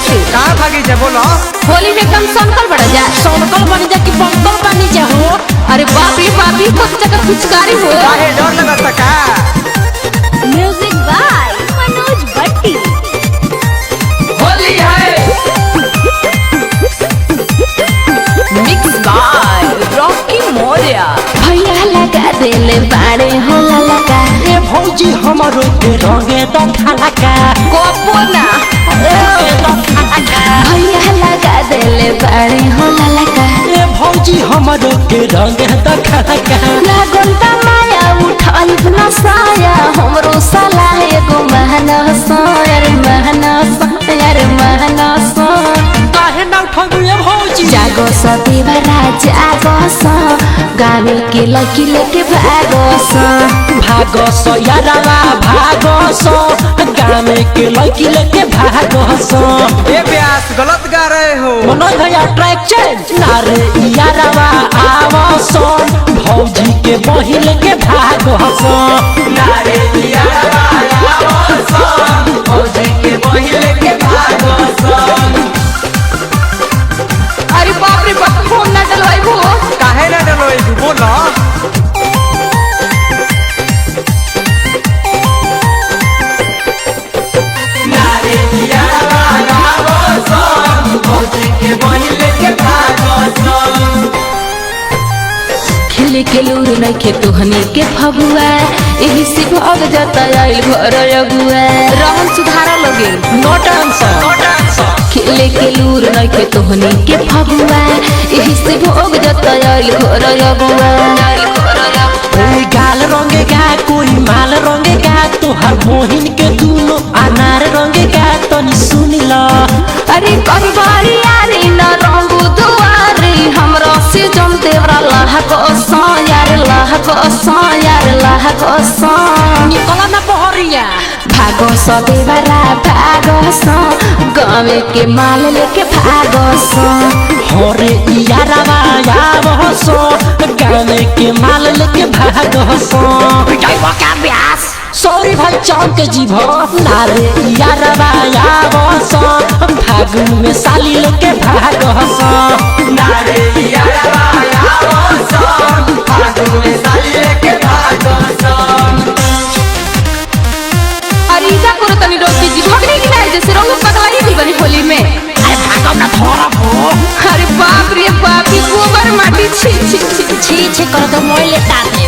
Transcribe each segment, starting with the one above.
से कहाँ भागी जा बोलो। होली में एकदम संकल बढ़ जा। संकल बनी जा कि बंकल बनी जा हो। अरे बाप रे बाप रे कौन जगह पिचकारी हो। काहे डर लगता का? Music by Manoj Bhatti. होली है मिक्स बाय रॉकी मौर्य। भैया लगा देले बाड़े हो ललका। ए भौजी हमरो के रंगे द खालका गोपो ना भैया लगा देले बाड़े हो ललका। ए भौजी हमरो के रंगे द खालका लागल त माया उठाई न साया हमरो साला एगो महनस यार महनस यार महनस। काहे ना उठाबू ए भौजी जागो सतीवरा जागो स गावे के लकी लेके भागो स। भागो सो यारवा भागो सो गामे के लड़की लेके भागो सो। ये ब्यास गलत गा रहे हो। मनोज भैया ट्रैक चेंज नारे यारवा आवो सो भौजी के बही लेके भागो सो। नारे यारवा आवो सो भौजी के बही लेके भागो सो। अरे बाप रे बाप फोन ना डलवाई भो। काहे ना डलोई बोलो। नारे यारवा आवो सो भौजी के बही लेके भागो सो। खेले के लूर नइखे तोहनी के फगुआ एही से भग जाता आइल घर अगुआ। रहन सुधारा लगे नो टेंशन खेले के लूर नइखे तोहनी के फगुआ एही से भग जाता आइल घर अगुआ। कोई गाल रंगेगा कोई माल रंगेगा तोहर मोहिन के दूनो अनार रंगेगा तनी सुन ला। अरे कई बारी यारी न रंगू दुआरी हमरा से जम देवरा लाह को सा यार लाह को सा यार लाह को सा। निकला ना बहरिया भागो सा देवरा भागो सा गावे के माल लेके भागो सा। होरे यारवा आवो सो गाने के माल लेके भागो सो। जाइबो का ब्यास सॉरी भाई चांद के जीभ नारे यारवा आवो सो फागुन में साली लेके भागो सो। नारे यारवा आवो सो फागुन में साली लेके भागो सो। अरे इजा करो तनी रोकी जी भगने की नहीं जैसे रंग पगलाई भी बनी होली में। अरे भागो ना थोड़ा भो अरे बाप रे बाप ही गोबर माटी छी छी छी छी छी कर दो मोइले ताते।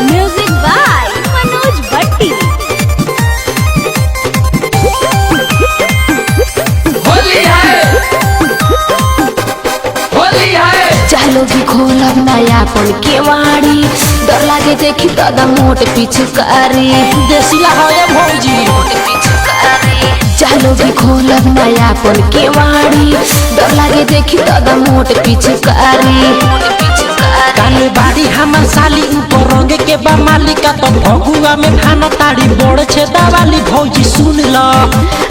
Music by Manoj Bhatti. होली है होली है। चलो भी खोलब नया पन केवाड़ी डर लागे देखी दादा मोट पिचकारी। देसिला होए भौजी चलो भी खोलब नया पन केवाड़ी डर लागे देखी दादा मोट पिचकारी। काले बाड़ी हमर साली ऊपर रंगे के बा मालिका तो भगुआ में भाना ताड़ी बड़ छे दवाली भौजी सुन ला।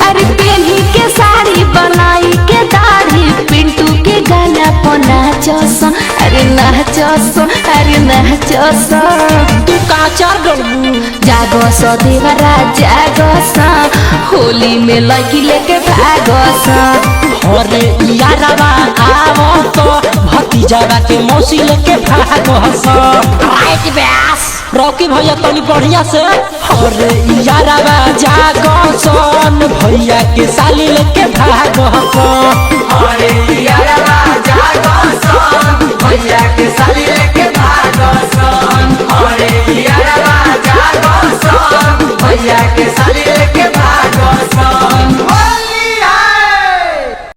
अरे पेन्ही के साड़ी बनाई के दाढ़ी पिंटू के गाना पर नाचस अरे नाचस अरे नाचस। तू का चार गलबू जागो स देवरा जागो स होली में लड़की लेके भागो स। होरे यारवा आवो तो भतीजावा के मौसी लेके भागो सो। राइट ब्यास रॉकी भैया तनी बढ़िया से होरे यारवा जागो सोन भैया के साली लेके भागो सो। अरे यार